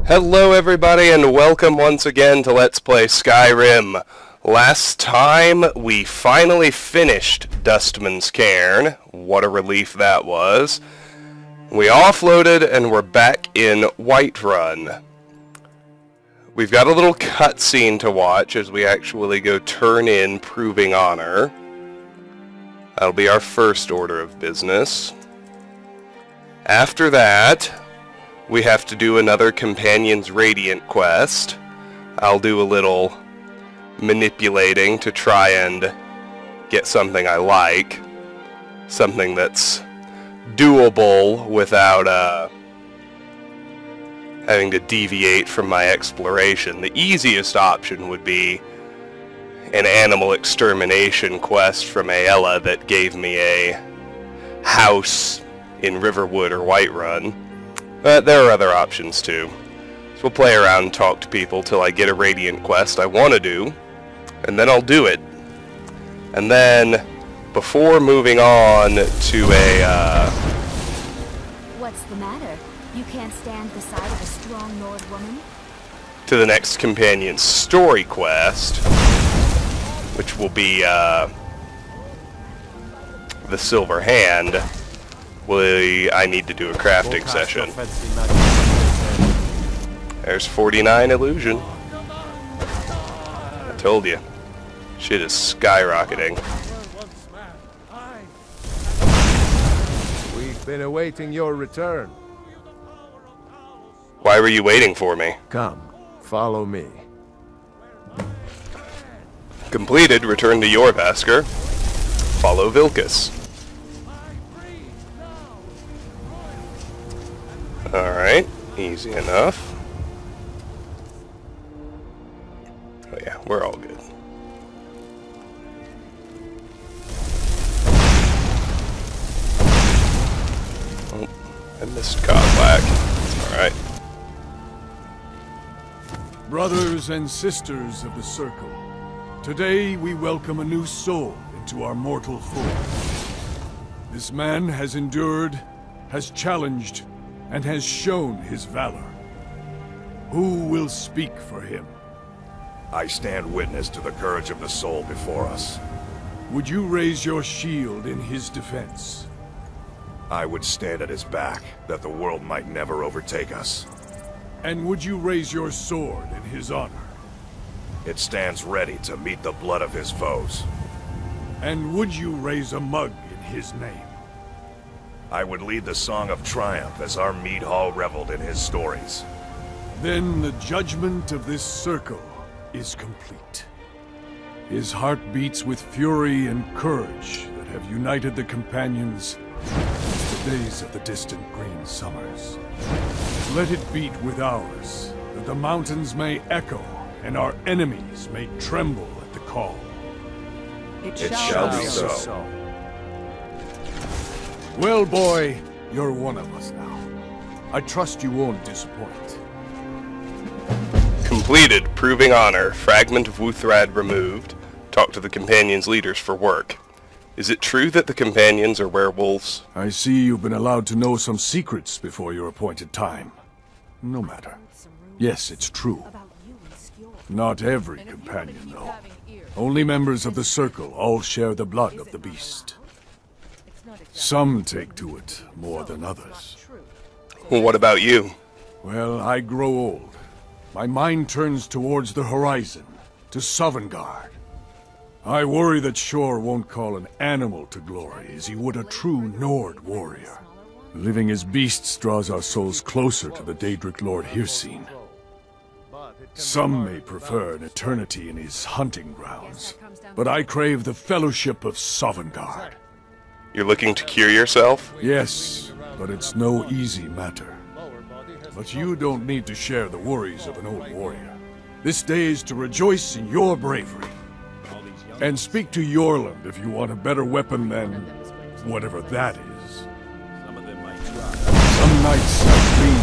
Hello everybody and welcome once again to Let's Play Skyrim. Last time we finally finished Dustman's Cairn. What a relief that was. We offloaded and we're back in Whiterun. We've got a little cutscene to watch as we actually go turn in Proving Honor. That'll be our first order of business. After that, we have to do another Companion's Radiant quest. I'll do a little manipulating to try and get something I like. Something that's doable without having to deviate from my exploration. The easiest option would be an animal extermination quest from Aella that gave me a house in Riverwood or Whiterun. But there are other options too. So we'll play around and talk to people till I get a Radiant quest I want to do, and then I'll do it. And then, before moving on to a, What's the matter? You can't stand the sight of a strong Nord woman? to the next Companion's Story quest, which will be, the Silver Hand, I need to do a crafting session. There's 49 illusion. I told you. Shit is skyrocketing. We've been awaiting your return. Why were you waiting for me? Come, follow me. Completed, return to Jorvaskr. Follow Vilkas. Alright, easy enough. Oh yeah, we're all good. Oh, I missed Kozlak. Alright. Brothers and sisters of the Circle, today we welcome a new soul into our mortal fold. This man has endured, has challenged, and has shown his valor. Who will speak for him? I stand witness to the courage of the soul before us. Would you raise your shield in his defense? I would stand at his back, that the world might never overtake us. And would you raise your sword in his honor? It stands ready to meet the blood of his foes. And would you raise a mug in his name? I would lead the song of triumph as our mead hall reveled in his stories. Then the judgment of this circle is complete. His heart beats with fury and courage that have united the companions since the days of the distant green summers. Let it beat with ours, that the mountains may echo and our enemies may tremble at the call. It shall be so. Well, boy, you're one of us now. I trust you won't disappoint. Completed, Proving Honor. Fragment of Wuthrad removed. Talk to the Companion's leaders for work. Is it true that the Companions are werewolves? I see you've been allowed to know some secrets before your appointed time. No matter. Yes, it's true. Not every companion, though. Only members of the Circle all share the blood of the beast. Some take to it more than others. Well, what about you? Well, I grow old. My mind turns towards the horizon, to Sovngarde. I worry that Shor won't call an animal to glory as he would a true Nord warrior. Living as beasts draws our souls closer to the Daedric Lord Hircine. Some may prefer an eternity in his hunting grounds, but I crave the fellowship of Sovngarde. You're looking to cure yourself? Yes, but it's no easy matter. But you don't need to share the worries of an old warrior. This day is to rejoice in your bravery. And speak to Yorland if you want a better weapon than whatever that is. Some nights I dream.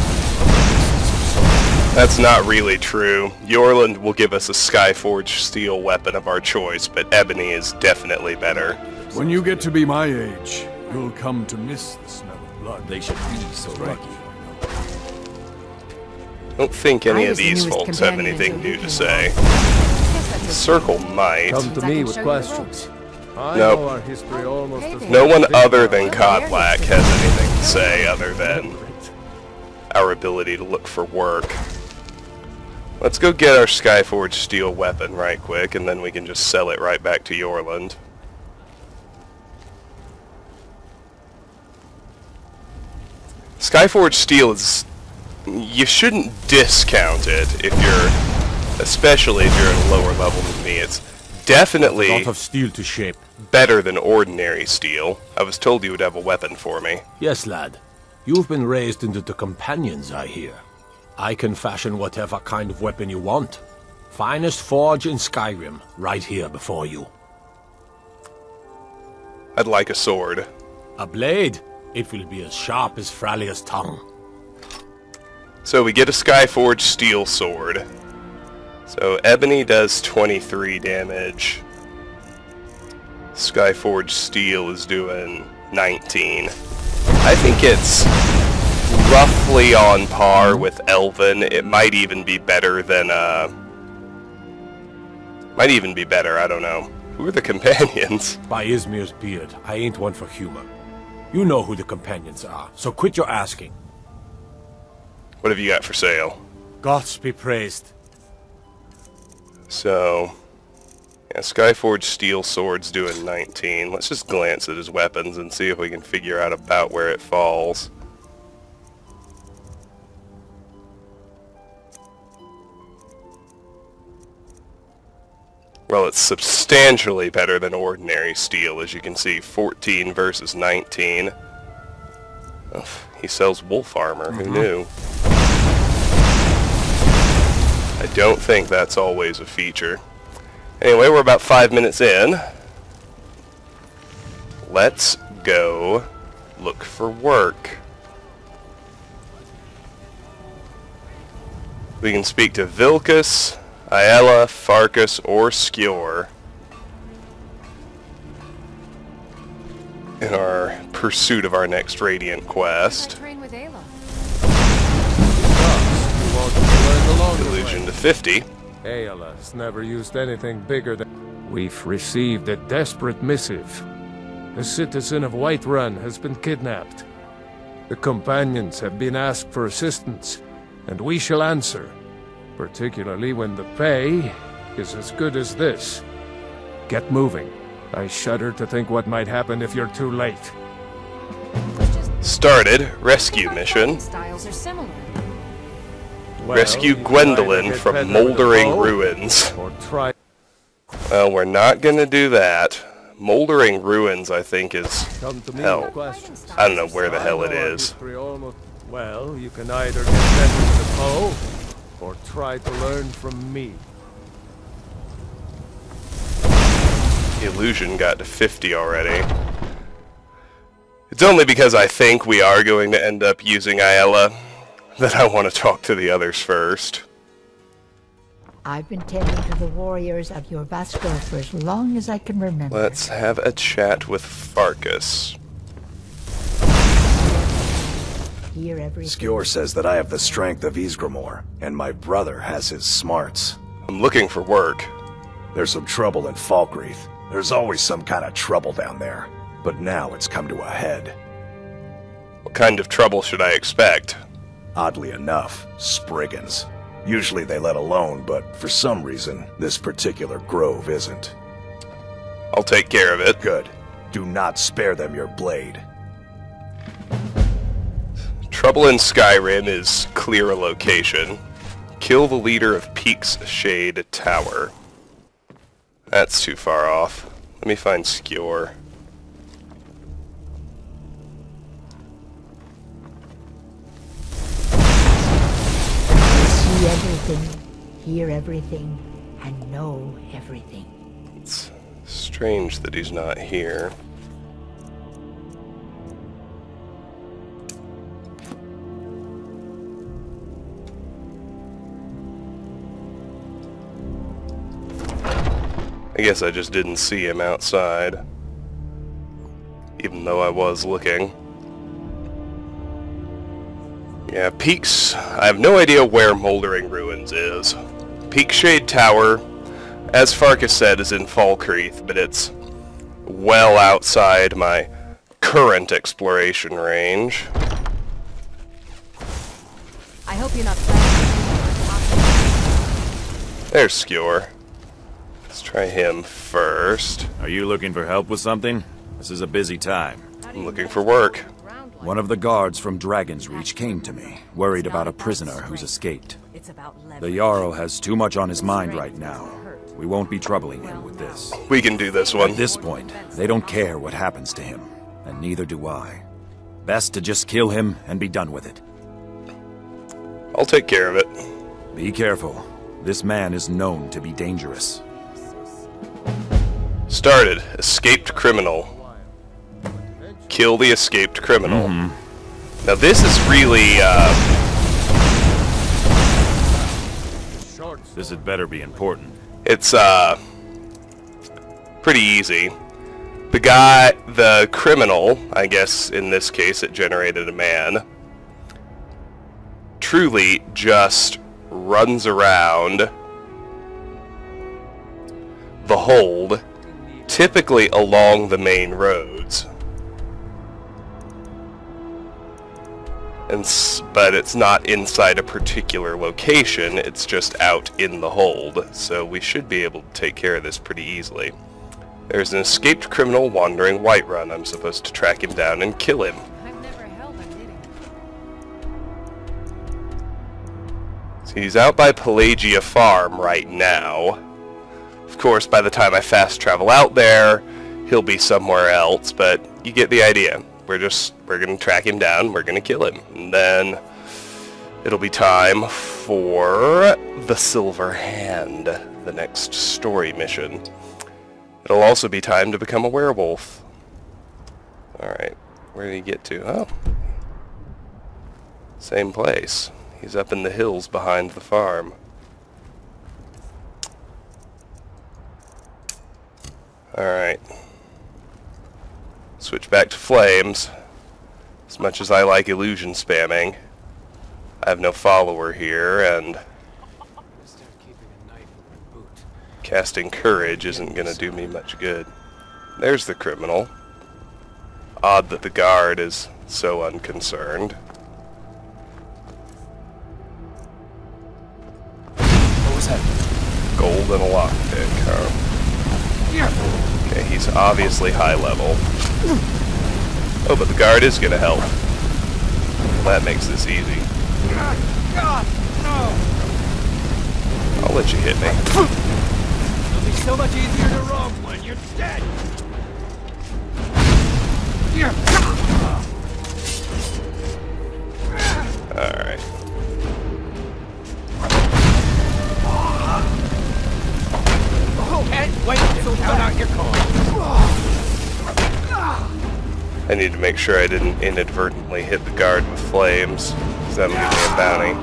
That's not really true. Yorland will give us a Skyforged steel weapon of our choice, but ebony is definitely better. When you get to be my age, you'll come to miss the smell of blood. They should be so lucky. I don't think any I of was the these newest folks have companion anything until new you to came say. along. Guess that makes Circle sense. might. Come to Means I me can with show you the questions. I Nope. know our history almost as No well one as big other guys. than Kodlak has anything to say other than our ability to look for work. Let's go get our Skyforged steel weapon right quick, and then we can just sell it right back to Yorland. Skyforged steel is... you shouldn't discount it if you're... especially if you're at a lower level than me. It's definitely A lot of steel to shape. better than ordinary steel. I was told you would have a weapon for me. Yes, lad. You've been raised into the companions, I hear. I can fashion whatever kind of weapon you want. Finest forge in Skyrim, right here before you. I'd like a sword. A blade? It will be as sharp as Fralia's tongue. So we get a Skyforged steel sword. So ebony does 23 damage. Skyforged steel is doing 19. I think it's roughly on par with Elven. It might even be better than, might even be better, I don't know. Who are the companions? By Izmir's beard, I ain't one for humor. You know who the companions are, so quit your asking. What have you got for sale? Gods be praised. So, yeah, Skyforged steel sword's doing 19. Let's just glance at his weapons and see if we can figure out about where it falls. Well, it's substantially better than ordinary steel, as you can see. 14 versus 19. Oh, he sells wolf armor. Who knew? I don't think that's always a feature. Anyway, we're about 5 minutes in. Let's go look for work. We can speak to Vilcus, Aella, Farkas, or Skjor in our pursuit of our next Radiant quest. Train with Ayla. You want to learn the longer Illusion way. to 50. Aeola's never used anything bigger than... We've received a desperate missive. A citizen of Whiterun has been kidnapped. The companions have been asked for assistance, and we shall answer. Particularly when the pay is as good as this. Get moving. I shudder to think what might happen if you're too late. Started. Rescue mission. Styles are similar. Rescue you can Gwendolyn either hit from Pedro with a Moldering bow, Ruins. Or try... Well, we're not gonna do that. Moldering Ruins, I think, is Come to me hell. with questions. I don't know where the I hell know it our is. history almost... Well, you can either get better with a bow, or try to learn from me. The illusion got to 50 already. It's only because I think we are going to end up using Aella that I want to talk to the others first. I've been tending to the warriors of your Vasco for as long as I can remember. Let's have a chat with Farkas. Hear everything. Skjor says that I have the strength of Ysgramor, and my brother has his smarts. I'm looking for work. There's some trouble in Falkreath. There's always some kind of trouble down there. But now it's come to a head. What kind of trouble should I expect? Oddly enough, Spriggans. Usually they let alone, but for some reason, this particular grove isn't. I'll take care of it. Good. Do not spare them your blade. Trouble in Skyrim is clear a location. Kill the leader of Peak's Shade Tower. That's too far off. Let me find Skjor. See everything, hear everything, and know everything. It's strange that he's not here. I guess I just didn't see him outside, even though I was looking. Yeah, Peaks... I have no idea where Moldering Ruins is. Peakshade Tower, as Farkas said, is in Falkreath, but it's well outside my current exploration range. I hope you're not. There's Skewer. Let's try him first. Are you looking for help with something? This is a busy time. I'm looking for work. One of the guards from Dragon's Reach came to me, worried about a prisoner who's escaped. The Jarl has too much on his mind right now. We won't be troubling him with this. We can do this one. At this point, they don't care what happens to him, and neither do I. Best to just kill him and be done with it. I'll take care of it. Be careful. This man is known to be dangerous. Started. Escaped criminal. Kill the escaped criminal. Now this is really, This had better be important. it's, pretty easy. The criminal, I guess in this case it generated a man, truly just runs around the hold, typically along the main roads. But it's not inside a particular location, it's just out in the hold, so we should be able to take care of this pretty easily. There's an escaped criminal wandering Whiterun. I'm supposed to track him down and kill him. I've never held a knitting. So he's out by Pelagia Farm right now. Of course, by the time I fast travel out there, he'll be somewhere else, but you get the idea. We're gonna track him down, we're gonna kill him, and then it'll be time for the Silver Hand, the next story mission. It'll also be time to become a werewolf. Alright, where did he get to? Oh. Same place. He's up in the hills behind the farm. Alright. Switch back to flames. As much as I like illusion spamming, I have no follower here, and casting courage isn't going to do me much good. There's the criminal. Odd that the guard is so unconcerned. What was that? Gold and a lockpick, huh? Okay, he's obviously high level. Oh, but the guard is gonna help. That makes this easy. I'll let you hit me. It'll be so much easier to roam when you're dead. Alright. Oh, and wait, so count out your coin. I need to make sure I didn't inadvertently hit the guard with flames, because that'll give me a bounty.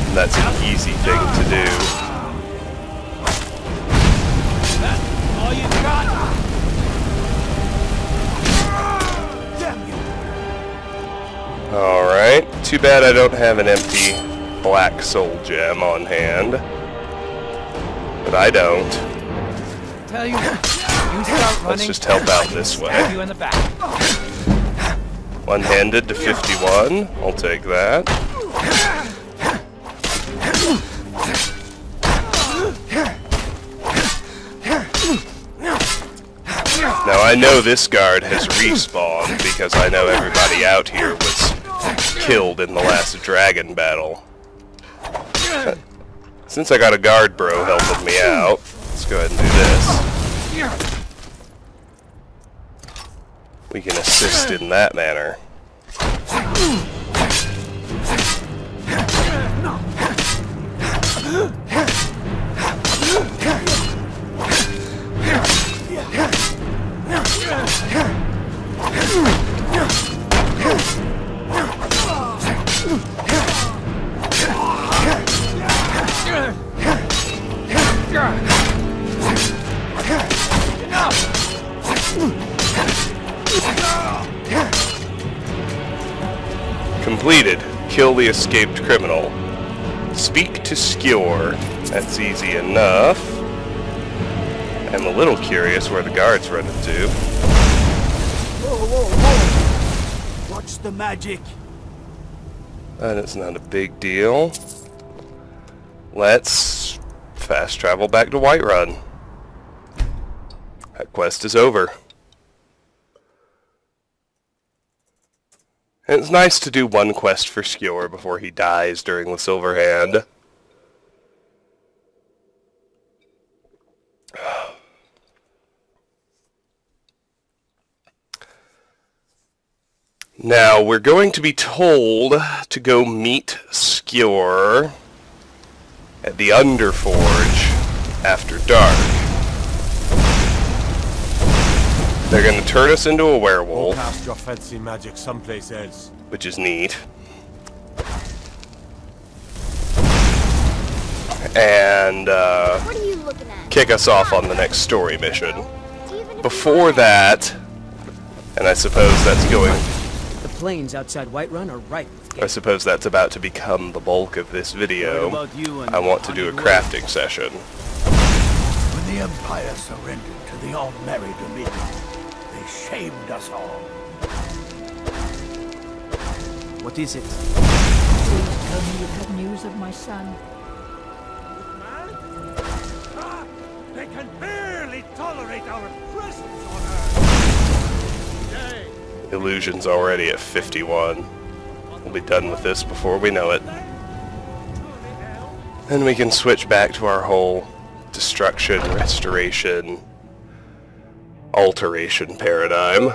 And that's an easy thing to do. That's all you got. Damn you. Alright, too bad I don't have an empty black soul gem on hand. But I don't. Tell you, you start running. Let's just help out this way. You in the back. One-handed to 51. I'll take that. Now I know this guard has respawned because I know everybody out here was killed in the last dragon battle. Since I got a guard bro helping me out, let's go ahead and do this. We can assist in that manner. Completed. Kill the escaped criminal. Speak to Skewer. That's easy enough. I'm a little curious where the guards run into. Whoa, whoa, whoa! Watch the magic. And it's not a big deal. Let's fast travel back to Whiterun. That quest is over. And it's nice to do one quest for Skewer before he dies during the Silver Hand. Now, we're going to be told to go meet Skewer at the Underforge after dark. They're going to turn us into a werewolf. Cast your fancy magic someplace else. Which is neat. And What are you looking at? kick us off on the next story mission. Before that, and I suppose that's going... The plains outside Whiterun are ripe with game. I suppose that's about to become the bulk of this video. What about you and I want to do a crafting session. When the Empire surrendered to the all-merry Dominion, they shamed us all. What is it? Please tell me you have news of my son. They can barely tolerate our presence on Earth. Illusion's already at 51. We'll be done with this before we know it. Then we can switch back to our whole destruction, restoration, alteration paradigm.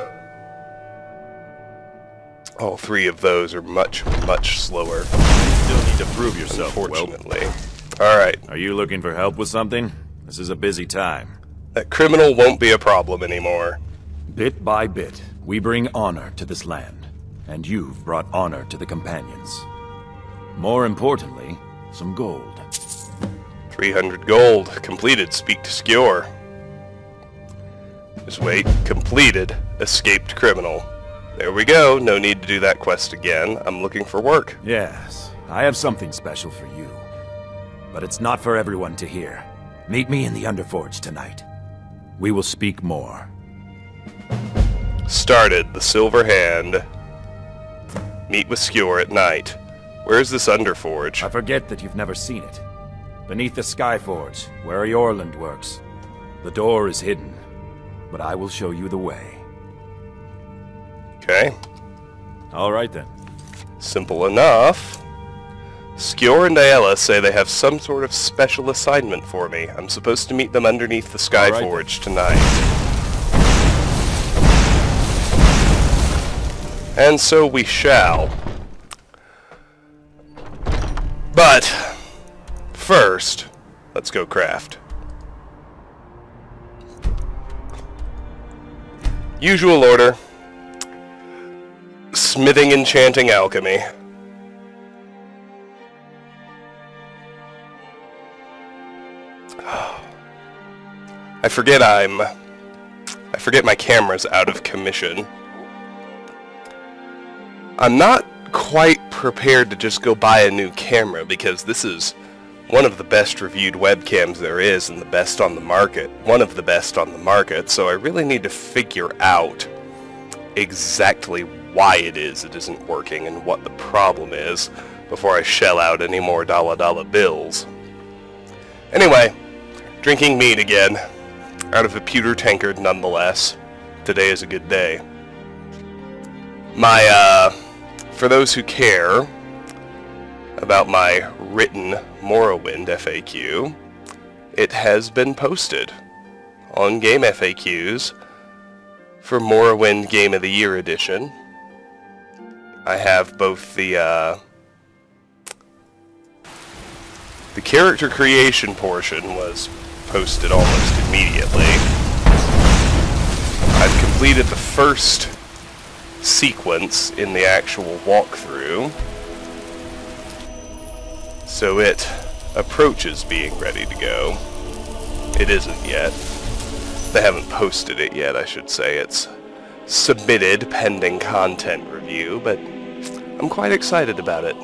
All three of those are much, much slower. You still need to prove yourself, unfortunately. Alright. Are you looking for help with something? This is a busy time. That criminal won't be a problem anymore. Bit by bit, we bring honor to this land, and you've brought honor to the companions. More importantly, some gold. 300 gold. Completed. Speak to Skewer. Just wait. Completed. Escaped criminal. There we go. No need to do that quest again. I'm looking for work. Yes, I have something special for you. But it's not for everyone to hear. Meet me in the Underforge tonight. We will speak more. Started. The Silver Hand. Meet with Skewer at night. Where's this Underforge? I forget that you've never seen it. Beneath the Skyforge, where Eorland works. The door is hidden, but I will show you the way. Okay. All right then. Simple enough. Skewer and Aela say they have some sort of special assignment for me. I'm supposed to meet them underneath the Skyforge tonight. And so we shall. But first, let's go craft. Usual order. Smithing, enchanting, alchemy. I forget my camera's out of commission. I'm not quite prepared to just go buy a new camera because this is one of the best reviewed webcams there is and the best on the market. One of the best on the market, so I really need to figure out exactly why it isn't working and what the problem is before I shell out any more dollar bills. Anyway, drinking mead again, out of a pewter tankard nonetheless. Today is a good day. For those who care about my written Morrowind FAQ, it has been posted on Game FAQs for Morrowind Game of the Year edition. I have both the character creation portion was posted almost immediately. I've completed the first sequence in the actual walkthrough, so it approaches being ready to go. It isn't yet. They haven't posted it yet, I should say. It's submitted pending content review, but I'm quite excited about it.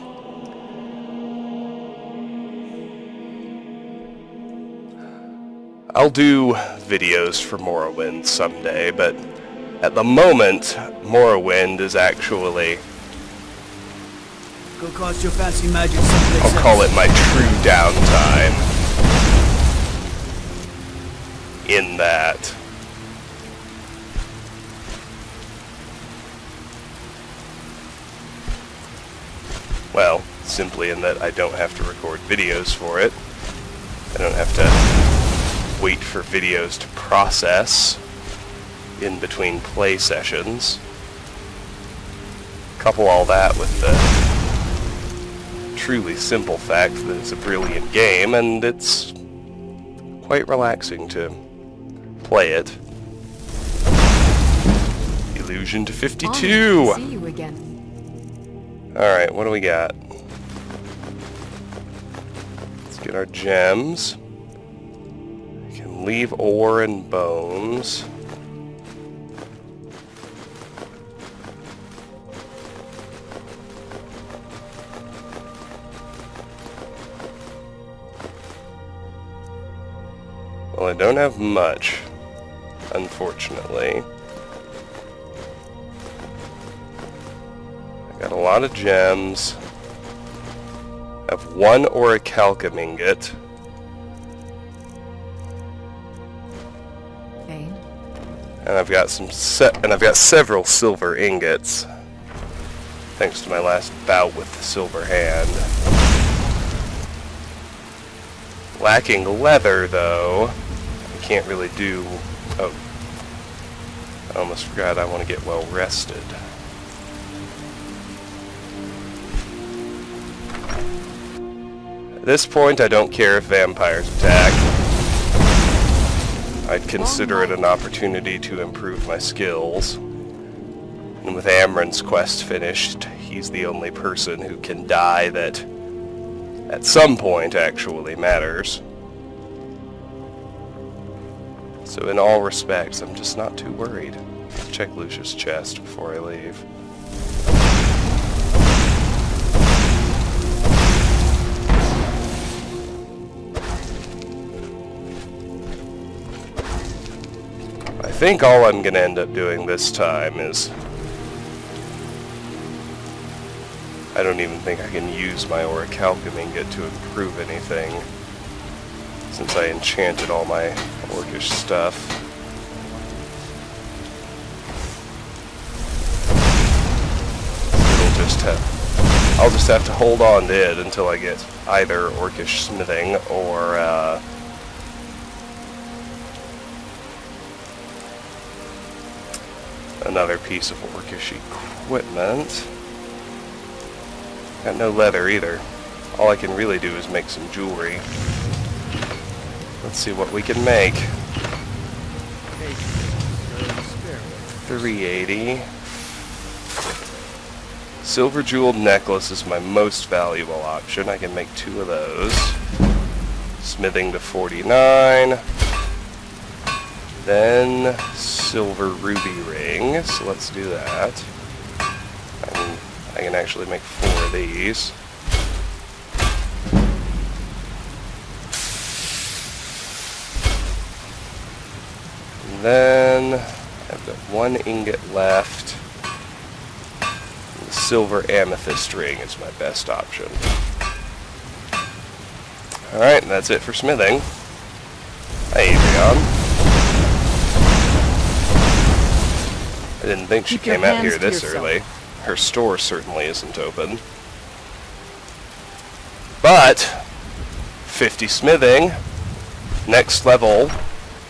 I'll do videos for Morrowind someday, but at the moment, Morrowind is actually... Go cast your fancy magic someplace I'll call it my true downtime. In that... Well, simply in that I don't have to record videos for it. I don't have to wait for videos to process in between play sessions. Couple all that with the truly simple fact that it's a brilliant game, and it's quite relaxing to play it. Illusion to 52! See you again. Alright, what do we got? Let's get our gems. We can leave ore and bones. Well, I don't have much, unfortunately. I got a lot of gems. I have one orichalcum ingot. Vane. And I've got several silver ingots, thanks to my last bout with the silver hand. Lacking leather, though. I can't really do... Oh. I almost forgot I want to get well rested. At this point, I don't care if vampires attack. I'd consider it an opportunity to improve my skills. And with Amren's quest finished, he's the only person who can die that, at some point, actually matters. So in all respects, I'm just not too worried. Let's check Lucia's chest before I leave. I think all I'm going to end up doing this time is... I don't even think I can use my orichalcum ingot to improve anything, since I enchanted all my orcish stuff. I'll just have to hold on to it until I get either Orcish Smithing or another piece of orcish equipment. Got no leather either. All I can really do is make some jewelry. Let's see what we can make. 380. Silver jeweled necklace is my most valuable option. I can make 2 of those. Smithing to 49. Then silver ruby ring. So let's do that. I can actually make 4 of these. And then I've got 1 ingot left. The silver amethyst ring is my best option. Alright, that's it for smithing. Hi, Adrian. I didn't think she came out here this early. Her store certainly isn't open. But 50 smithing, next level,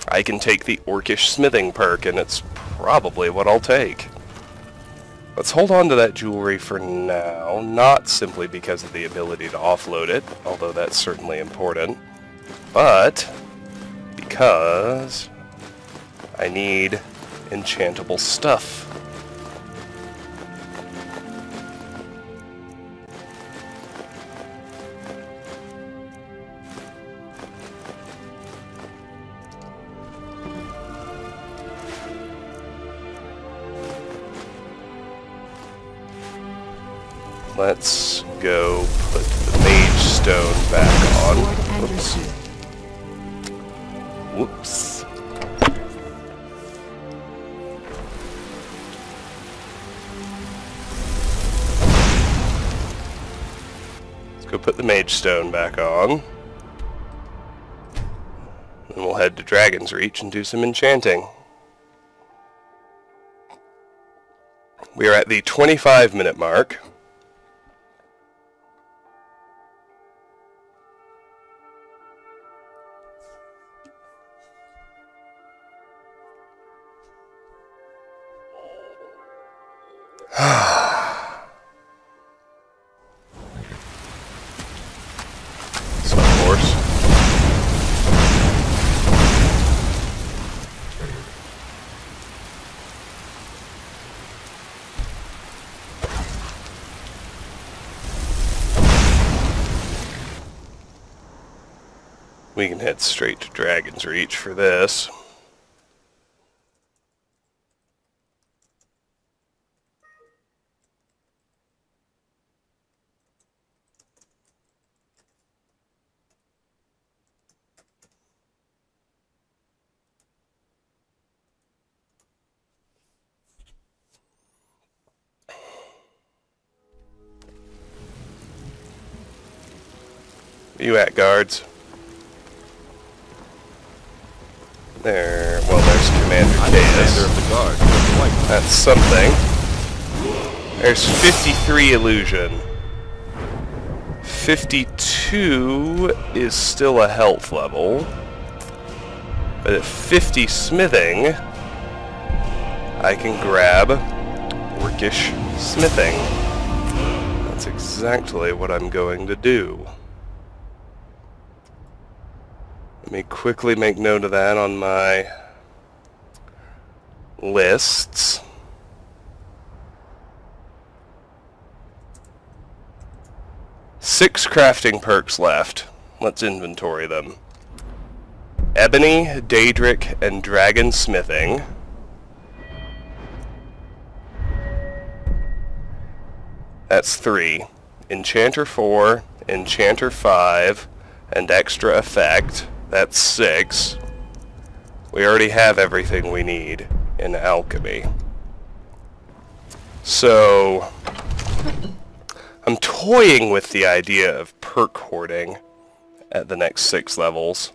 I can take the Orcish Smithing perk, and it's probably what I'll take. Let's hold on to that jewelry for now, not simply because of the ability to offload it, although that's certainly important, but because I need enchantable stuff. let's go put the Mage Stone back on. Whoops. Whoops. Let's go put the Mage Stone back on. Then we'll head to Dragon's Reach and do some enchanting. We are at the 25-minute mark. Some horse. We can head straight to Dragon's Reach for this. Where you at, guards? There, well, there's Commander Chaos. Of the guard. That's something. There's 53 illusion. 52 is still a health level. But at 50 smithing, I can grab Orcish Smithing. That's exactly what I'm going to do. Let me quickly make note of that on my lists. Six crafting perks left. Let's inventory them. Ebony, Daedric, and Dragon Smithing. That's 3. Enchanter 4, Enchanter 5, and extra effect. That's 6. We already have everything we need in alchemy. So, I'm toying with the idea of perk hoarding at the next 6 levels.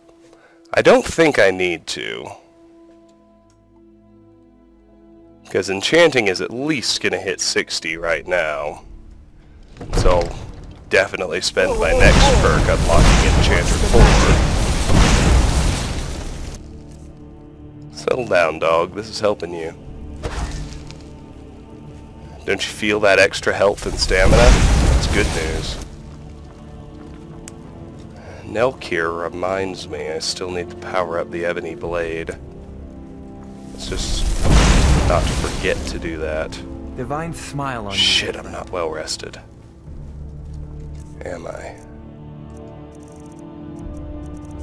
I don't think I need to, because enchanting is at least going to hit 60 right now. So I'll definitely spend my next perk unlocking Enchanter 4. Settle down, dog. This is helping you. Don't you feel that extra health and stamina? That's good news. Nelkir reminds me I still need to power up the Ebony Blade. Let's just not forget to do that. Divine smile on you. Shit, I'm not well rested. Am I?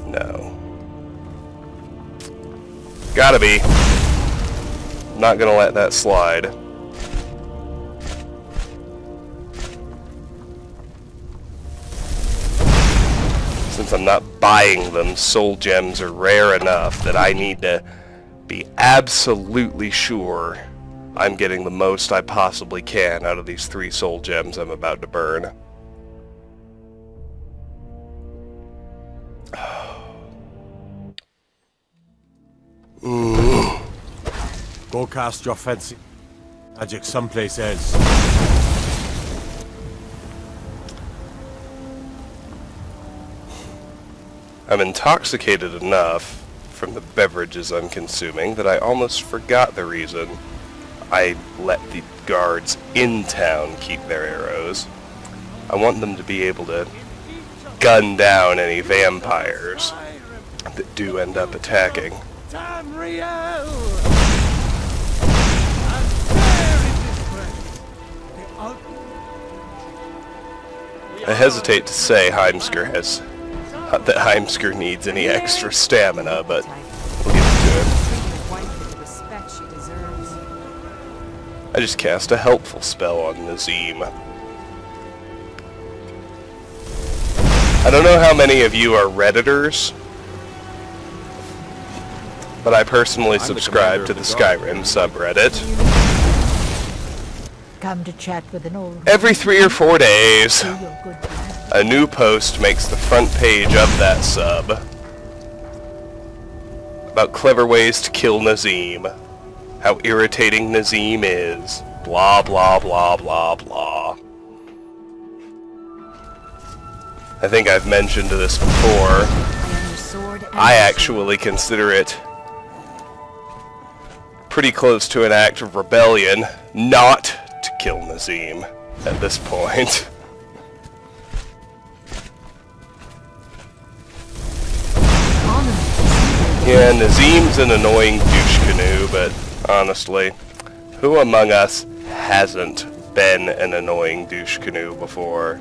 No. Gotta be. Not gonna let that slide. Since I'm not buying them, soul gems are rare enough that I need to be absolutely sure I'm getting the most I possibly can out of these 3 soul gems I'm about to burn. Go cast your fancy magic someplace else. I'm intoxicated enough from the beverages I'm consuming that I almost forgot the reason I let the guards in town keep their arrows. I want them to be able to gun down any vampires that do end up attacking. I hesitate to say Heimskr has... Not that Heimskr needs any extra stamina, but we'll get into it. I just cast a helpful spell on Nazim. I don't know how many of you are Redditors, but I personally subscribe to the Skyrim subreddit. Come to chat with an old... Every 3 or 4 days, a new post makes the front page of that sub about clever ways to kill Nazim, how irritating Nazim is, blah blah blah blah blah. I think I've mentioned this before. I actually consider it pretty close to an act of rebellion not to kill Nazim at this point. Yeah, Nazim's an annoying douche canoe, but honestly, who among us hasn't been an annoying douche canoe before?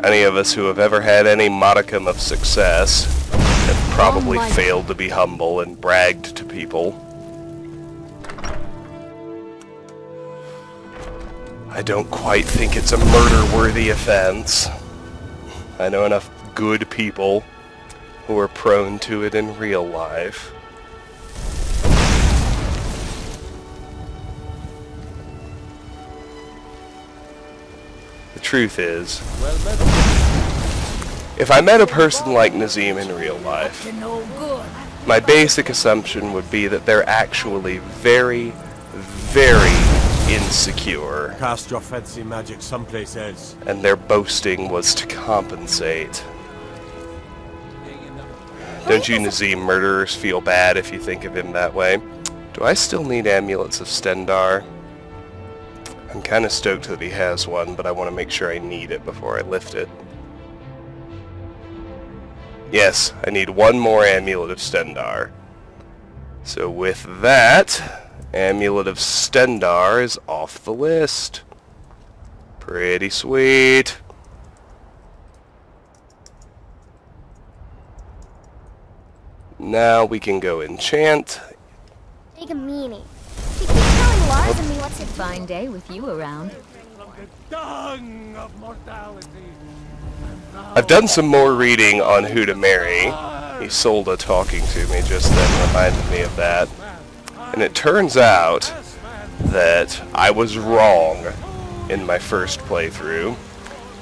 Any of us who have ever had any modicum of success have probably failed to be humble and bragged to people. I don't quite think it's a murder-worthy offense. I know enough good people who are prone to it in real life. The truth is, if I met a person like Nazim in real life, my basic assumption would be that they're actually very, very insecure. Cast your fancy magic someplace else. And their boasting was to compensate. Don't you Nazim murderers feel bad if you think of him that way? Do I still need amulets of Stendarr? I'm kinda stoked that he has one, but I want to make sure I need it before I lift it. Yes, I need one more amulet of Stendarr. So with that, Amulet of Stendarr is off the list. Pretty sweet. Now we can go enchant. Take a meanie. She keeps telling lies and me what's a fine day with you around. I've done some more reading on who to marry. Isolde talking to me just then reminded me of that. And it turns out that I was wrong in my first playthrough.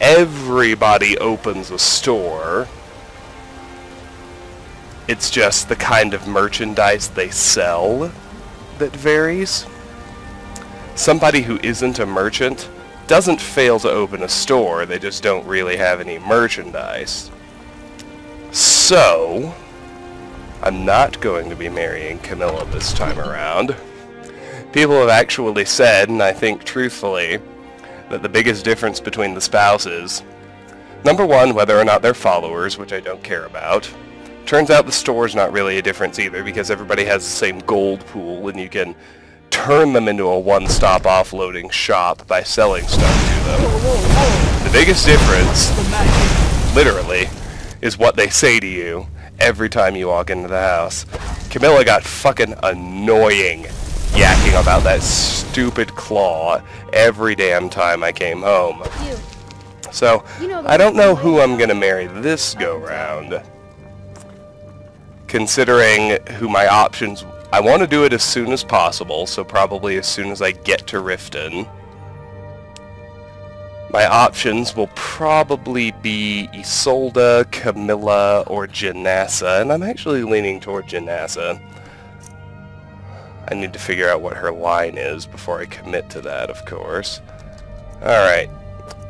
Everybody opens a store. It's just the kind of merchandise they sell that varies. Somebody who isn't a merchant doesn't fail to open a store, they just don't really have any merchandise. So, I'm not going to be marrying Camilla this time around. People have actually said, and I think truthfully, that the biggest difference between the spouses, number one, whether or not they're followers, which I don't care about. Turns out the store's not really a difference either, because everybody has the same gold pool, and you can turn them into a one-stop offloading shop by selling stuff to them. The biggest difference, literally, is what they say to you every time you walk into the house. Camilla got fucking annoying yakking about that stupid claw every damn time I came home. So, I don't know who I'm gonna marry this go-round. Considering who my options... I want to do it as soon as possible, so probably as soon as I get to Riften. My options will probably be Isolde, Camilla, or Janassa, and I'm actually leaning toward Janassa. I need to figure out what her line is before I commit to that, of course. Alright,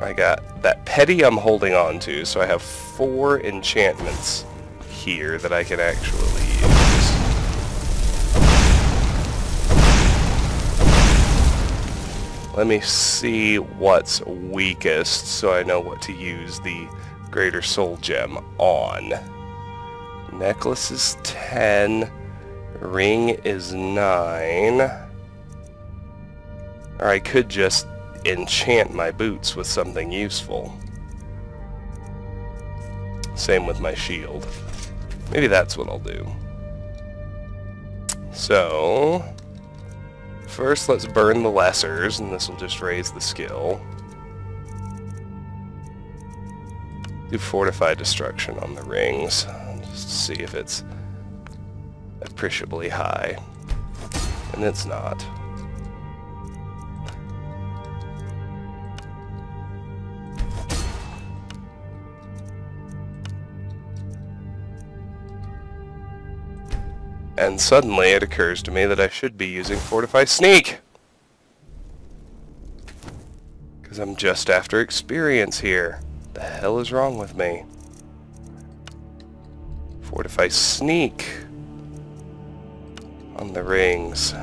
I got that petty I'm holding on to, so I have 4 enchantments here that I can actually use. Let me see what's weakest so I know what to use the Greater Soul Gem on. Necklace is 10. Ring is 9. Or I could just enchant my boots with something useful. Same with my shield. Maybe that's what I'll do. So... first, let's burn the lessers, and this will just raise the skill. Do Fortify Destruction on the rings, just to see if it's appreciably high. And it's not. And suddenly it occurs to me that I should be using Fortify Sneak. Because I'm just after experience here. What the hell is wrong with me? Fortify Sneak on the rings.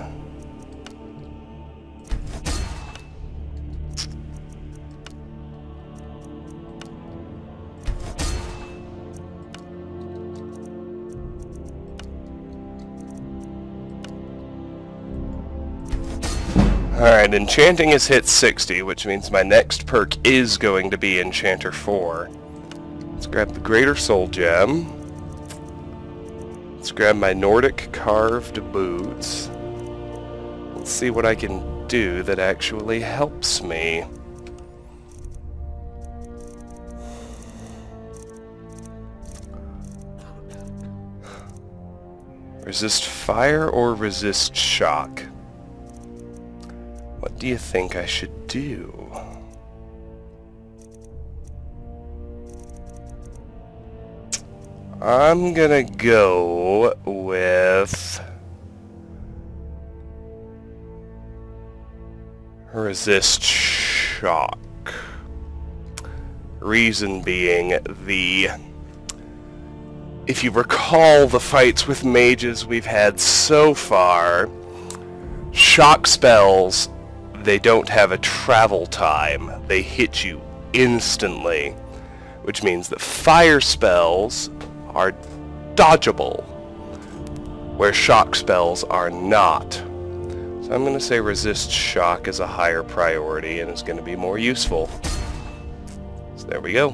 Alright, Enchanting is hit 60, which means my next perk is going to be Enchanter 4. Let's grab the Greater Soul Gem. Let's grab my Nordic Carved Boots. Let's see what I can do that actually helps me. Resist fire or resist shock? What do you think I should do? I'm gonna go with resist shock. Reason being, if you recall the fights with mages we've had so far, shock spells, they don't have a travel time. They hit you instantly, which means that fire spells are dodgeable, where shock spells are not. So I'm going to say resist shock is a higher priority and is going to be more useful. So there we go.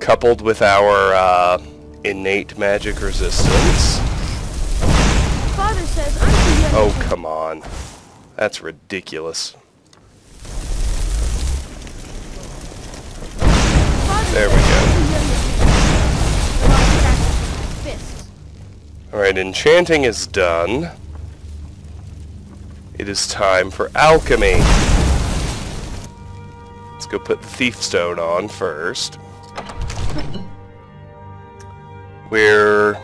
Coupled with our innate magic resistance. Father says I'm too young. Oh, come on. That's ridiculous. There we go. Alright, Enchanting is done. It is time for Alchemy. Let's go put the Thief Stone on first. We're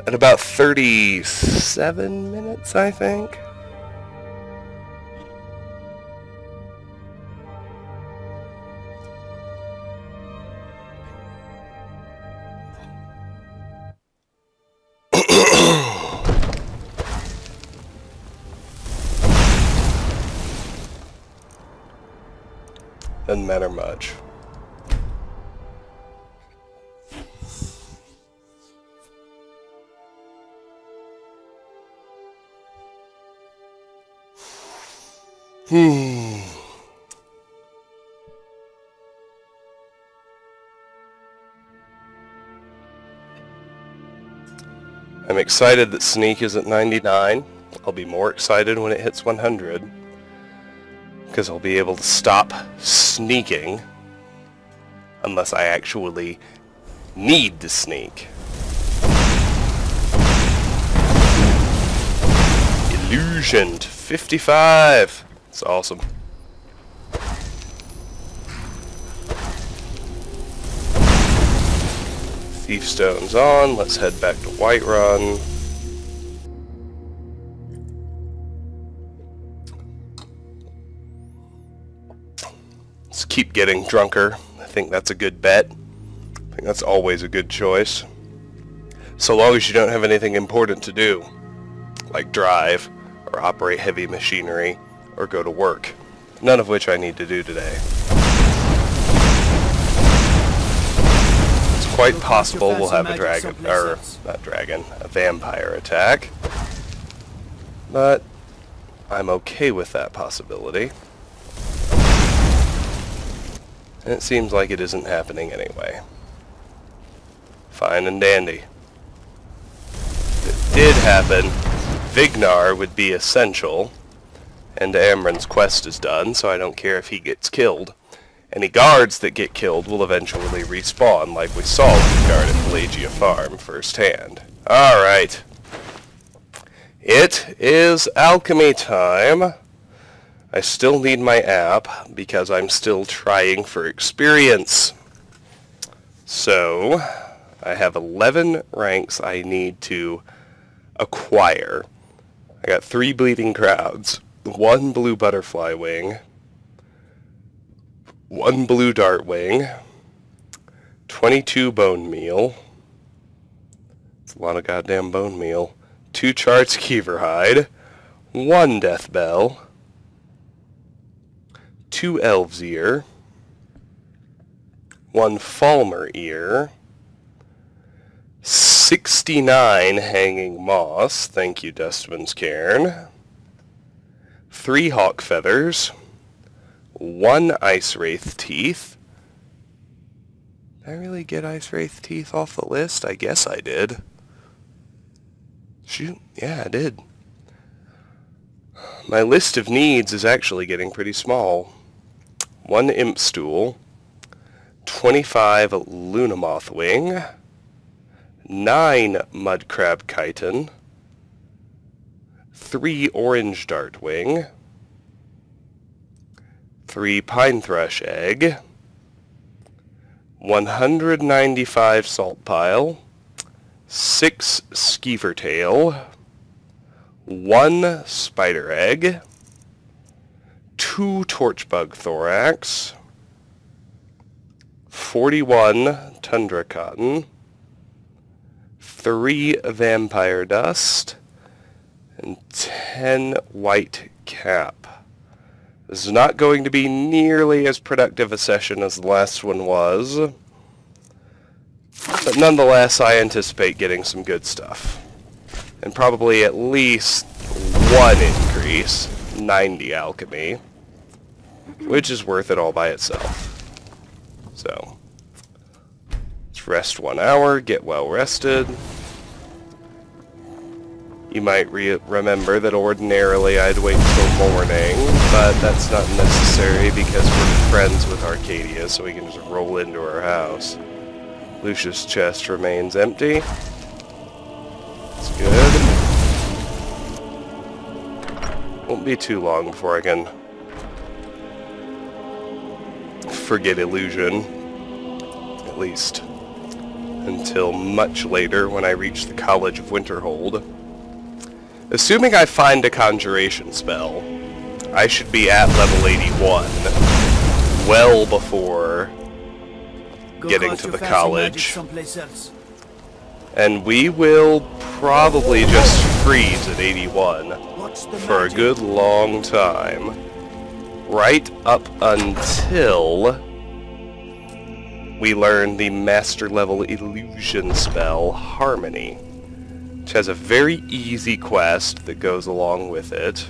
at about 37 minutes, I think. Doesn't matter much. I'm excited that Sneak is at 99. I'll be more excited when it hits 100. Because I'll be able to stop sneaking. Unless I actually need to sneak. Illusioned 55. It's awesome. Thief Stone's on. Let's head back to Whiterun. Let's keep getting drunker. I think that's a good bet. I think that's always a good choice. So long as you don't have anything important to do. Like drive, or operate heavy machinery, or go to work. None of which I need to do today. It's quite possible we'll have a dragon, or not dragon, a vampire attack. But I'm okay with that possibility. And it seems like it isn't happening anyway. Fine and dandy. If it did happen, Vignar would be essential, and Amren's quest is done, so I don't care if he gets killed. Any guards that get killed will eventually respawn, like we saw with the guard at Pelagia Farm firsthand. Alright. It is alchemy time. I still need my app, because I'm still trying for experience. So, I have 11 ranks I need to acquire. I got 3 bleeding crowds, 1 blue butterfly wing, 1 blue dart wing, 22 bone meal. It's a lot of goddamn bone meal. 2 charts Keever hide, 1 Deathbell, 2 elves ear, 1 Falmer ear, 69 hanging moss, thank you Dustman's Cairn, 3 hawk feathers, 1 ice wraith teeth. Did I really get ice wraith teeth off the list? I guess I did. Shoot, yeah, I did. My list of needs is actually getting pretty small. 1 imp stool, 25 lunamoth wing, 9 mudcrab chitin, 3 orange dart wing, 3 pine thrush egg, 195 salt pile, 6 skeever tail, 1 spider egg, 2 torchbug thorax, 41 tundra cotton, 3 vampire dust, and 10 white cap. This is not going to be nearly as productive a session as the last one was, but nonetheless I anticipate getting some good stuff. And probably at least 1 increase, 90 alchemy, which is worth it all by itself. So, let's rest 1 hour, get well rested. You might remember that ordinarily I'd wait until morning, but that's not necessary because we're friends with Arcadia, so we can just roll into her house. Lucius' chest remains empty. That's good. Won't be too long before I can forget illusion, at least until much later when I reach the College of Winterhold. Assuming I find a conjuration spell, I should be at level 81 well before getting to the college. And we will probably just freeze at 81 for a good long time. Right up until we learn the master level illusion spell, Harmony, which has a very easy quest that goes along with it.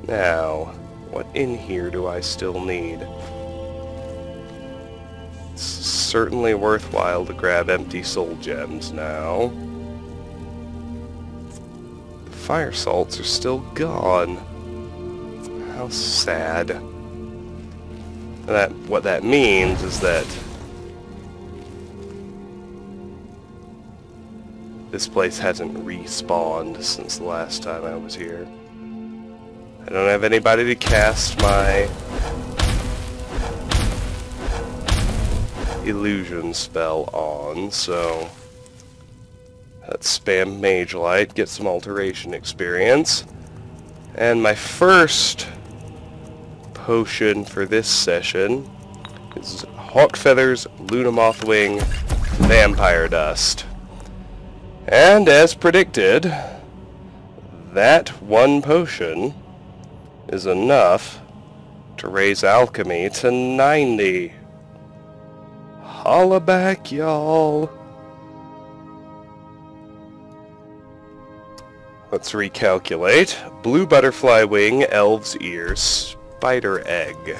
Now, what in here do I still need? It's certainly worthwhile to grab empty soul gems now. The fire salts are still gone. How sad. What that means is that this place hasn't respawned since the last time I was here. I don't have anybody to cast my illusion spell on, so let's spam Mage Light, get some alteration experience. And my first potion for this session is Hawk Feathers, Lunamoth Wing, Vampire Dust. And as predicted, that 1 potion is enough to raise alchemy to 90. Holla back, y'all. Let's recalculate. Blue butterfly wing, elf's ear, spider egg.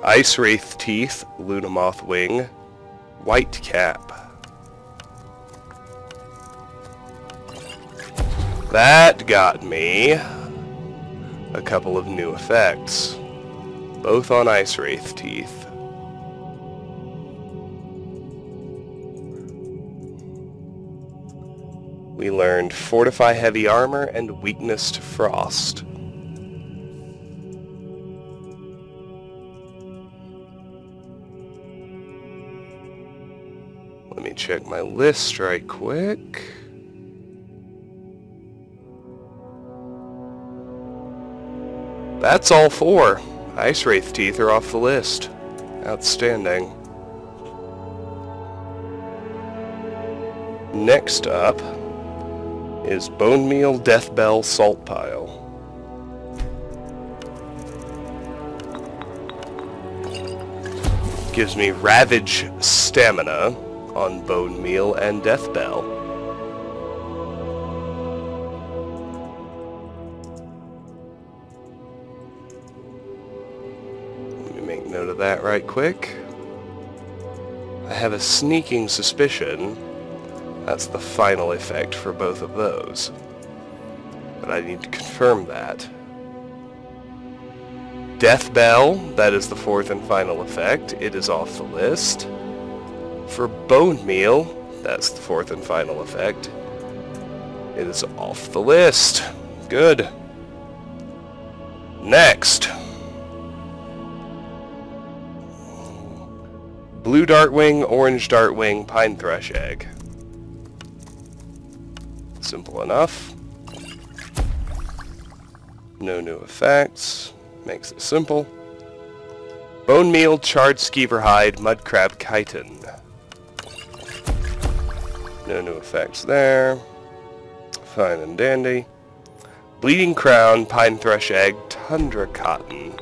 Ice wraith teeth, lunamoth wing, white cap. That got me a couple of new effects, both on Ice Wraith teeth. We learned Fortify heavy armor and weakness to frost. Let me check my list right quick. That's all 4. Ice Wraith teeth are off the list. Outstanding. Next up is Bone Meal Deathbell Salt Pile. Gives me Ravage stamina on Bone Meal and Deathbell. Note of that right quick. I have a sneaking suspicion that's the final effect for both of those, but I need to confirm that. Deathbell, that is the 4th and final effect. It is off the list. For Bone Meal, that's the 4th and final effect. It is off the list. Good. Next. Blue Dartwing, Orange Dartwing, Pine Thrush Egg. Simple enough. No new effects. Makes it simple. Bone Meal, Charred Skeever Hide, Mud Crab Chitin. No new effects there. Fine and dandy. Bleeding Crown, Pine Thrush Egg, Tundra Cotton.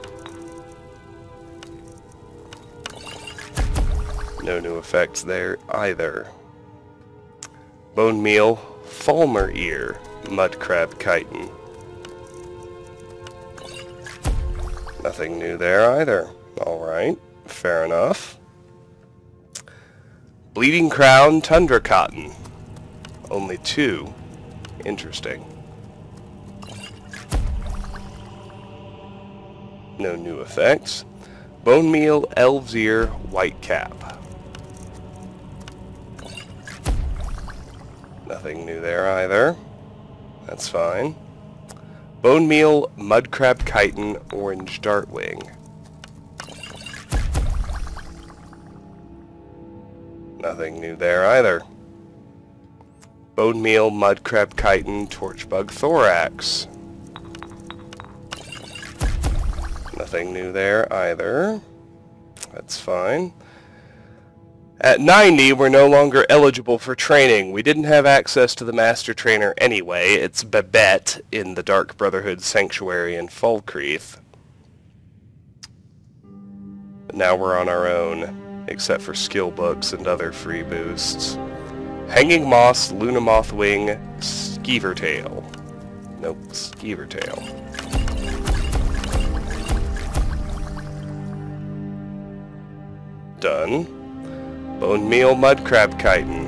No new effects there either. Bone Meal, Falmer Ear, Mud Crab Chitin. Nothing new there either. Alright, fair enough. Bleeding Crown, Tundra Cotton. Only 2. Interesting. No new effects. Bone Meal, Elf's Ear, White Cap. Nothing new there either. That's fine. Bone Meal, Mud Crab Chitin, Orange Dartwing. Nothing new there either. Bone Meal, Mud Crab Chitin, Torchbug Thorax. Nothing new there either. That's fine. At 90, we're no longer eligible for training. We didn't have access to the Master Trainer anyway. It's Babette in the Dark Brotherhood Sanctuary in Falkreath. But now we're on our own, except for skill books and other free boosts. Hanging Moss, Lunamoth Wing, Skeever Tail. Nope, Skeever Tail. Done. Bone Meal, Mud Crab Chitin.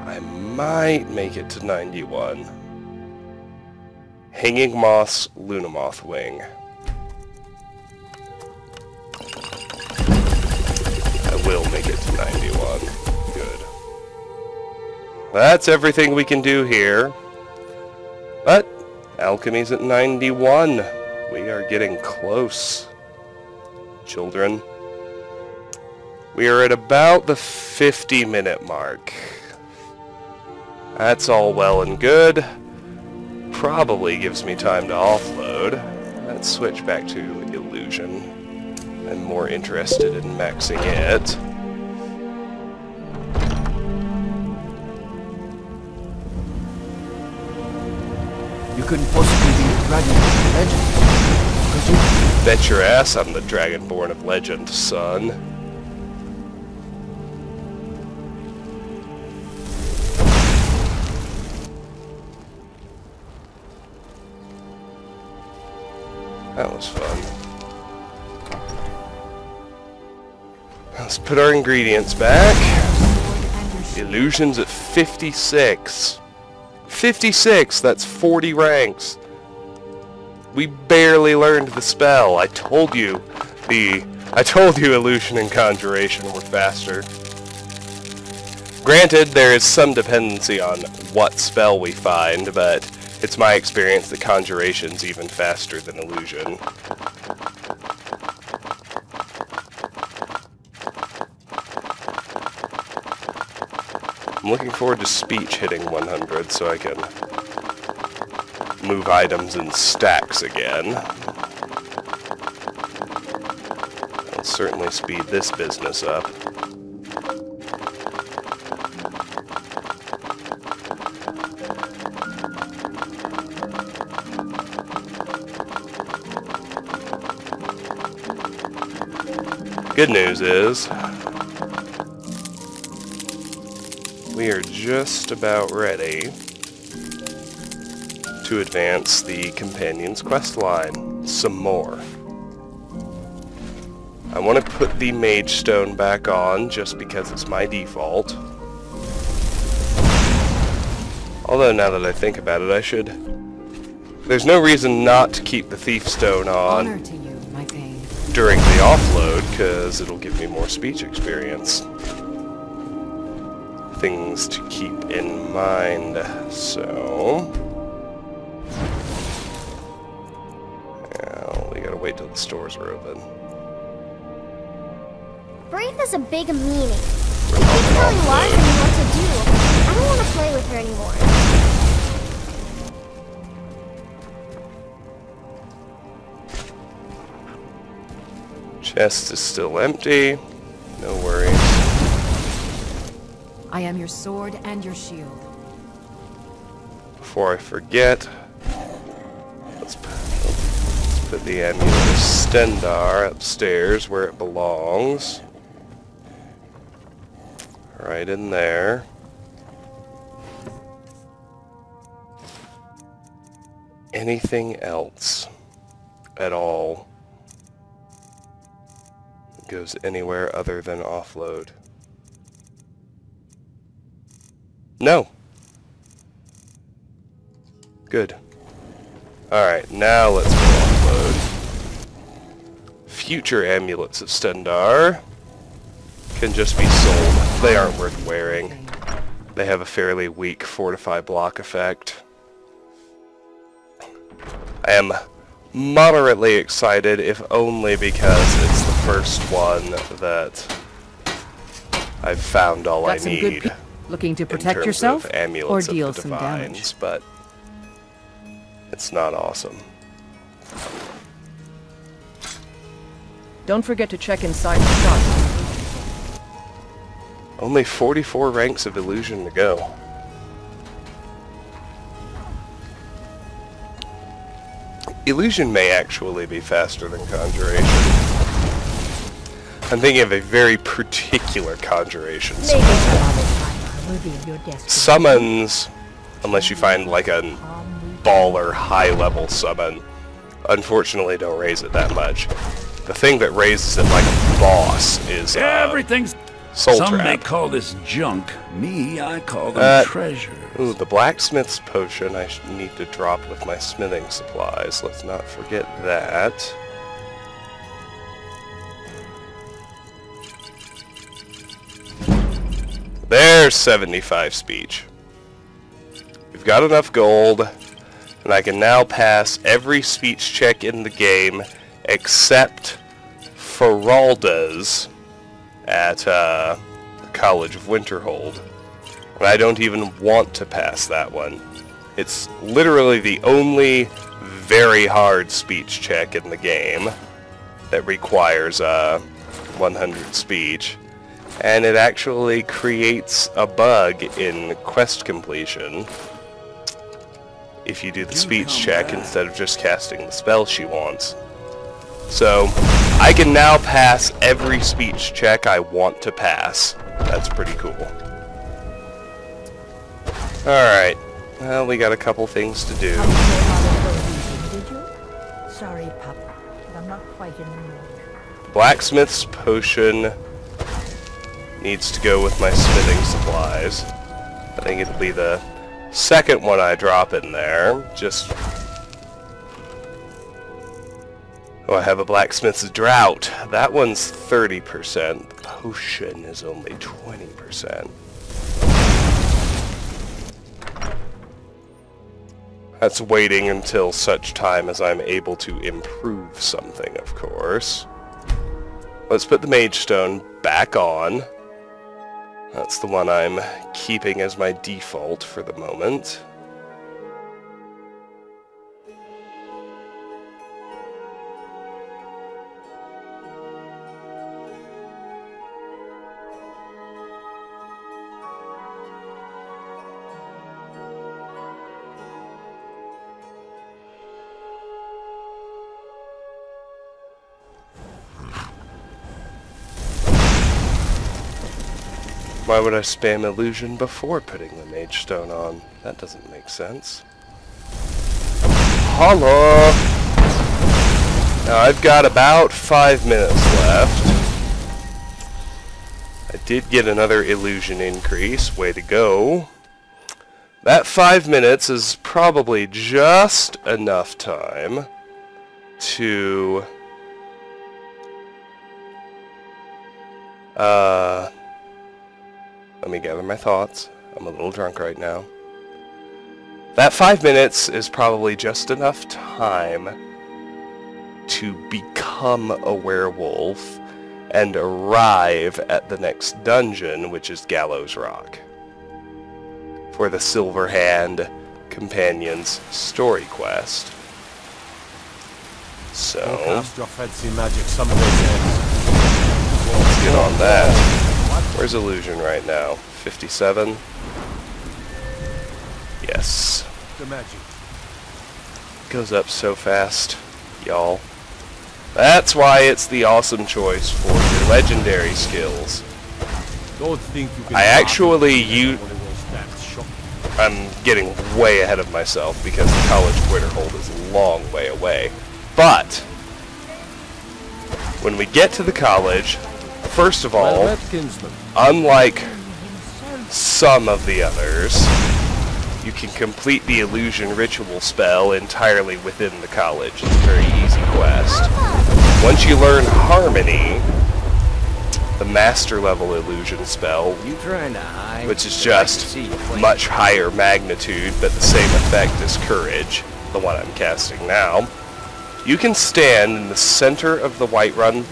I might make it to 91. Hanging Moss, Lunamoth Wing. I will make it to 91. Good. That's everything we can do here. But alchemy's at 91. We are getting close, children. We are at about the 50-minute mark. That's all well and good. Probably gives me time to offload. Let's switch back to Illusion. I'm more interested in maxing it. You couldn't possibly be the Dragonborn of Legend, could you? Bet your ass I'm the Dragonborn of Legend, son. That was fun. Let's put our ingredients back. Illusions at 56. 56! That's 40 ranks. We barely learned the spell. I told you illusion and conjuration were faster. Granted, there is some dependency on what spell we find, but it's my experience that conjuration's even faster than illusion. I'm looking forward to speech hitting 100 so I can move items in stacks again. That'll certainly speed this business up. Good news is, we are just about ready to advance the Companion's quest line some more. I want to put the Mage Stone back on just because it's my default. Although now that I think about it, I should... There's no reason not to keep the Thief Stone on Honor to you, my Thane. During the offload, because it'll give me more speech experience. Things to keep in mind, so... Well, we gotta wait till the stores are open. Wraith is a big meanie. She keeps telling Larkin what to do. I don't want to play with her anymore. Chest is still empty. No worries. I am your sword and your shield. Before I forget, let's put the Amulet of Stendarr upstairs where it belongs. Right in there. Anything else at all goes anywhere other than offload? No. Good. Alright, now let's go offload. Future amulets of Stendarr can just be sold. They aren't worth wearing. They have a fairly weak Fortify block effect. I am moderately excited, if only because it's the first one that I've found all I need. Looking to protect yourself or deal some damage, but it's not awesome. Don't forget to check inside the shop. Only 44 ranks of illusion to go. Illusion may actually be faster than conjuration. I'm thinking of a very particular conjuration summons, unless you find like a baller high-level summon, unfortunately don't raise it that much. The thing that raises it like a boss is everything's Soul Some Trap. may call this junk. Me, I call them treasure. Ooh, the blacksmith's potion I need to drop with my smithing supplies. Let's not forget that. There's 75 speech. We've got enough gold, and I can now pass every speech check in the game except Feralda's at the College of Winterhold. And I don't even want to pass that one. It's literally the only very hard speech check in the game that requires 100 speech. And it actually creates a bug in quest completion if you do the speech check instead of just casting the spell she wants. So, I can now pass every speech check I want to pass. That's pretty cool. Alright, well, we got a couple things to do. Sorry, Papa, but I'm not quite in the mood. Blacksmith's potion needs to go with my smithing supplies. I think it'll be the second one I drop in there. Just... Oh, I have a blacksmith's drought. That one's 30%. The potion is only 20%. That's waiting until such time as I'm able to improve something, of course. Let's put the Mage Stone back on. That's the one I'm keeping as my default for the moment. Why would I spam illusion before putting the Mage Stone on? That doesn't make sense. Holla! Now I've got about 5 minutes left. I did get another illusion increase. Way to go. That 5 minutes is probably just enough time to... Let me gather my thoughts. I'm a little drunk right now. That 5 minutes is probably just enough time to become a werewolf and arrive at the next dungeon, which is Gallows Rock, for the Silverhand Companion's story quest. So, cast your fancy magic someday. Let's get on that. Where's illusion right now? 57? Yes. The magic goes up so fast, y'all. That's why it's the awesome choice for your legendary skills. Don't think you can I'm getting way ahead of myself because the college quitter hold is a long way away. But when we get to the college, first of all, unlike some of the others, you can complete the illusion ritual spell entirely within the college. It's a very easy quest. Once you learn Harmony, the master level illusion spell, which is just much higher magnitude but the same effect as Courage, the one I'm casting now, you can stand in the center of the Whiterun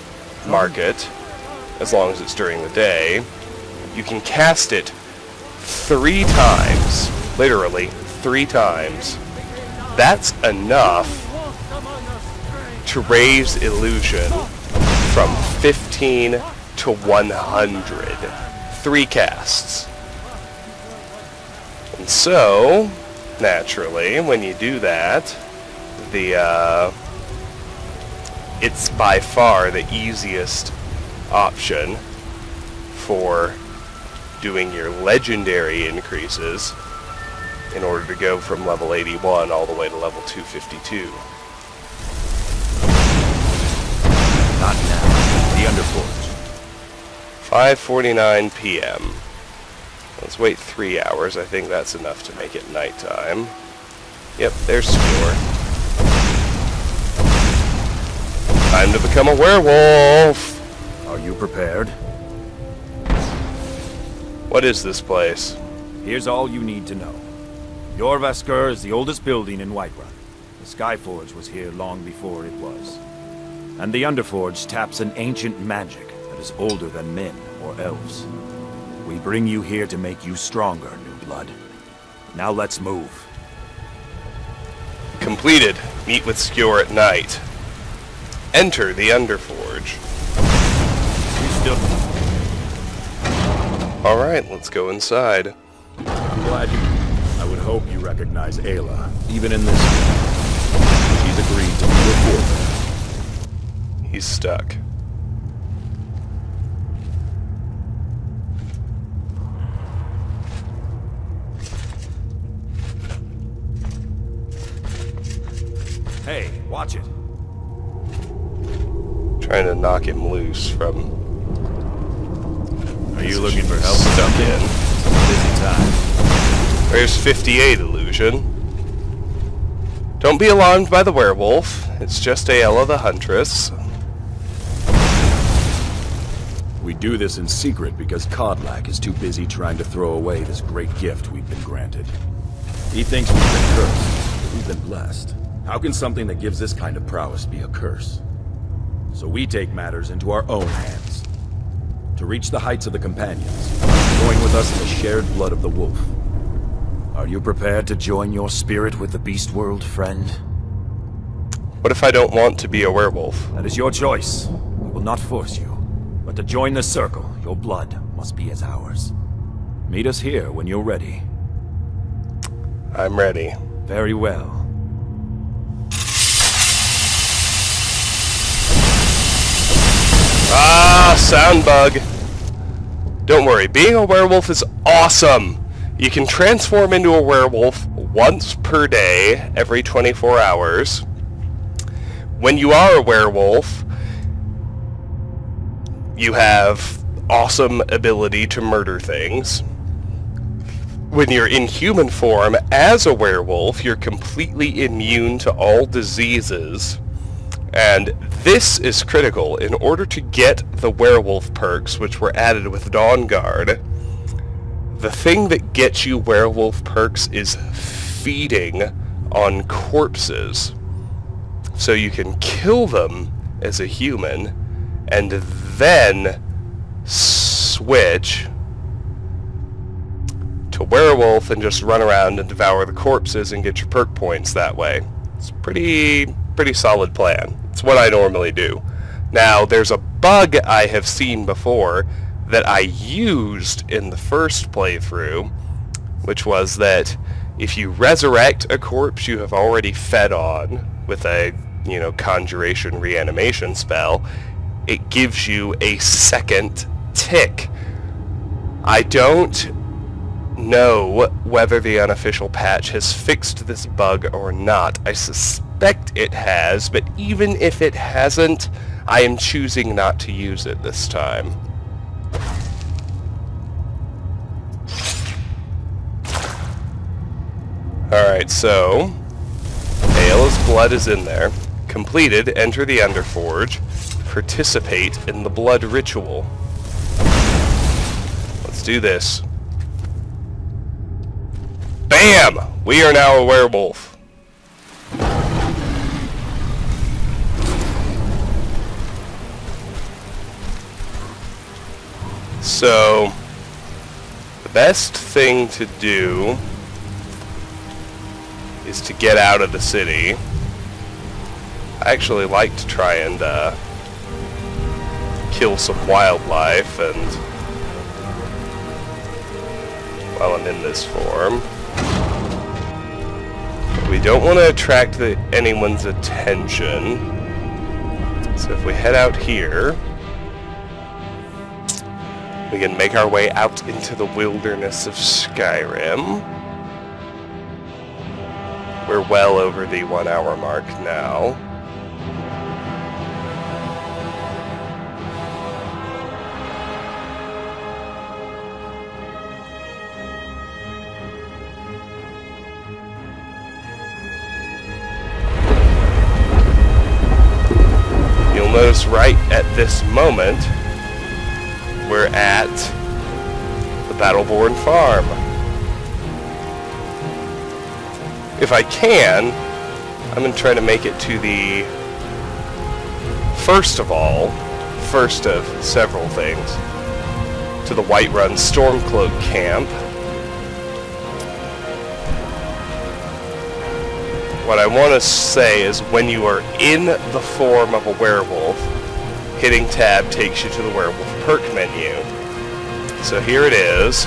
market, as long as it's during the day. You can cast it 3 times, literally 3 times. That's enough to raise illusion from 15 to 100. 3 casts. And so, naturally, when you do that, it's by far the easiest option for doing your legendary increases in order to go from level 81 all the way to level 252. Not now. The Underforge. 5:49 p.m. Let's wait 3 hours. I think that's enough to make it nighttime. Yep, there's Skewer. Time to become a werewolf! Are you prepared? What is this place? Here's all you need to know. Jorvaskr is the oldest building in Whiterun. The Skyforge was here long before it was. And the Underforge taps an ancient magic that is older than men or elves. We bring you here to make you stronger, new blood. Now let's move. Completed. Meet with Skewer at night. Enter the Underforge. Alright, let's go inside. I'm glad I would hope you recognize Ayla, even in this. She's agreed to be your foreman. He's stuck. Hey, watch it. Trying to knock him loose from Are you looking for help? Stuck in. Busy time. There's 58 illusion. Don't be alarmed by the werewolf. It's just Aella the Huntress. We do this in secret because Kodlak is too busy trying to throw away this great gift we've been granted. He thinks we've been cursed, but we've been blessed. How can something that gives this kind of prowess be a curse? So we take matters into our own hands. To reach the heights of the Companions, join with us in the shared blood of the wolf. Are you prepared to join your spirit with the beast world, friend? What if I don't want to be a werewolf? That is your choice. We will not force you. But to join the circle, your blood must be as ours. Meet us here when you're ready. I'm ready. Very well. Ah, sound bug. Don't worry, being a werewolf is awesome. You can transform into a werewolf once per day, every 24 hours. When you are a werewolf, you have awesome ability to murder things. When you're in human form as a werewolf, you're completely immune to all diseases. And this is critical. In order to get the werewolf perks, which were added with Dawnguard, the thing that gets you werewolf perks is feeding on corpses. So you can kill them as a human, and then switch to werewolf and just run around and devour the corpses and get your perk points that way. It's a pretty solid plan. It's what I normally do. Now, there's a bug I have seen before that I used in the first playthrough, which was that if you resurrect a corpse you have already fed on with a, conjuration reanimation spell, it gives you a second tick. I don't know whether the unofficial patch has fixed this bug or not. I suspect it has, but even if it hasn't, I am choosing not to use it this time. Alright, so Aella's blood is in there. Completed, enter the Underforge. Participate in the blood ritual. Let's do this. Bam! We are now a werewolf. So, the best thing to do is to get out of the city. I actually like to try and kill some wildlife and while I'm in this form. But we don't want to attract anyone's attention. So if we head out here, we can make our way out into the wilderness of Skyrim. We're well over the 1 hour mark now. You'll notice right at this moment, we're at the Battleborn farm. If I can, I'm going to try to make it to the first of several things, to the Whiterun Stormcloak camp. What I want to say is when you are in the form of a werewolf, hitting tab takes you to the werewolf perk menu. So here it is.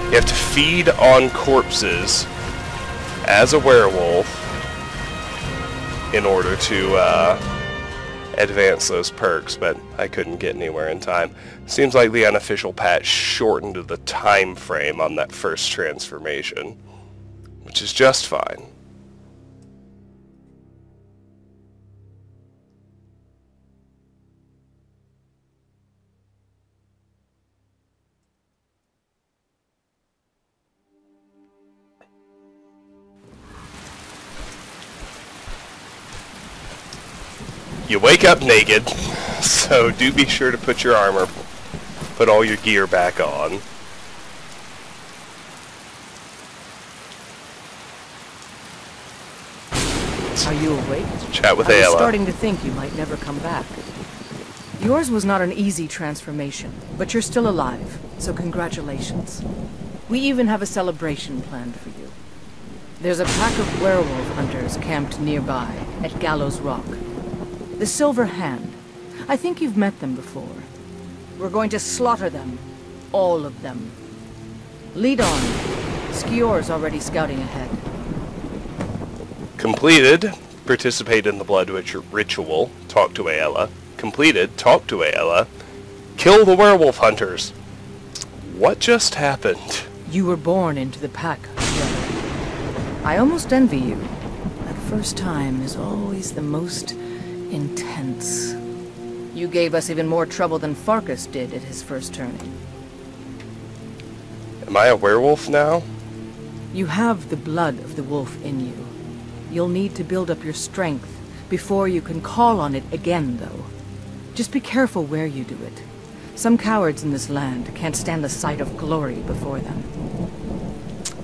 You have to feed on corpses as a werewolf in order to advance those perks, but I couldn't get anywhere in time. Seems like the unofficial patch shortened the time frame on that first transformation, which is just fine. You wake up naked, so do be sure to put your armor, put all your gear back on. Are you awake? Chat with I was Ayla. starting to think you might never come back. Yours was not an easy transformation, but you're still alive, so congratulations. We even have a celebration planned for you. There's a pack of werewolf hunters camped nearby, at Gallows Rock. The Silver Hand. I think you've met them before. We're going to slaughter them. All of them. Lead on. Skior's already scouting ahead. Completed. Participate in the blood ritual. Talk to Ayla. Completed. Talk to Ayla. Kill the werewolf hunters. What just happened? You were born into the pack, brother. I almost envy you. That first time is always the most intense. You gave us even more trouble than Farkas did at his first turning. Am I a werewolf now? You have the blood of the wolf in you. You'll need to build up your strength before you can call on it again, though. Just be careful where you do it. Some cowards in this land can't stand the sight of glory before them.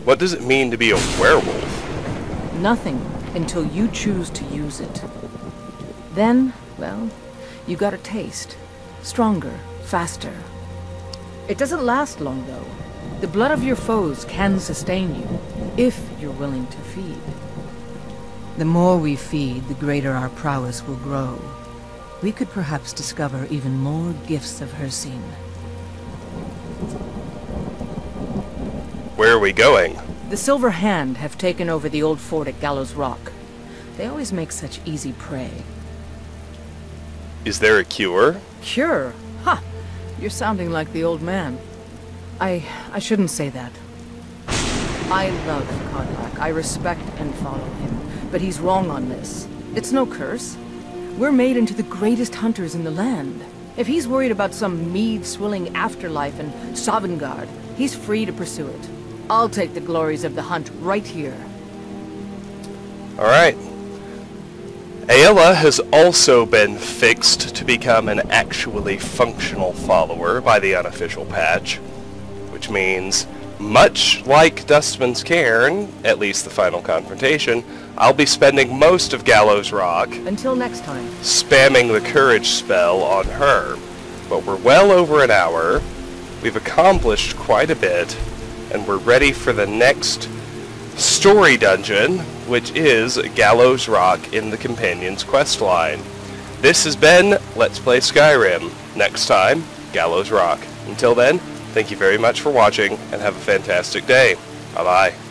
What does it mean to be a werewolf? Nothing until you choose to use it. Then, well, you got a taste. Stronger, faster. It doesn't last long, though. The blood of your foes can sustain you, if you're willing to feed. The more we feed, the greater our prowess will grow. We could perhaps discover even more gifts of Hircine. Where are we going? The Silver Hand have taken over the old fort at Gallows Rock. They always make such easy prey. Is there a cure? Cure? Ha! You're sounding like the old man. I shouldn't say that. I love Kodlak. I respect and follow him. But he's wrong on this. It's no curse. We're made into the greatest hunters in the land. If he's worried about some mead-swilling afterlife in Sovngarde, he's free to pursue it. I'll take the glories of the hunt right here. Alright. Ayla has also been fixed to become an actually functional follower by the unofficial patch, which means, much like Dustman's Cairn, at least the final confrontation, I'll be spending most of Gallows Rock until next time spamming the courage spell on her. But we're well over an hour, we've accomplished quite a bit, and we're ready for the next story dungeon, which is Gallows Rock in the Companion's questline. This has been Let's Play Skyrim. Next time, Gallows Rock. Until then, thank you very much for watching, and have a fantastic day. Bye-bye.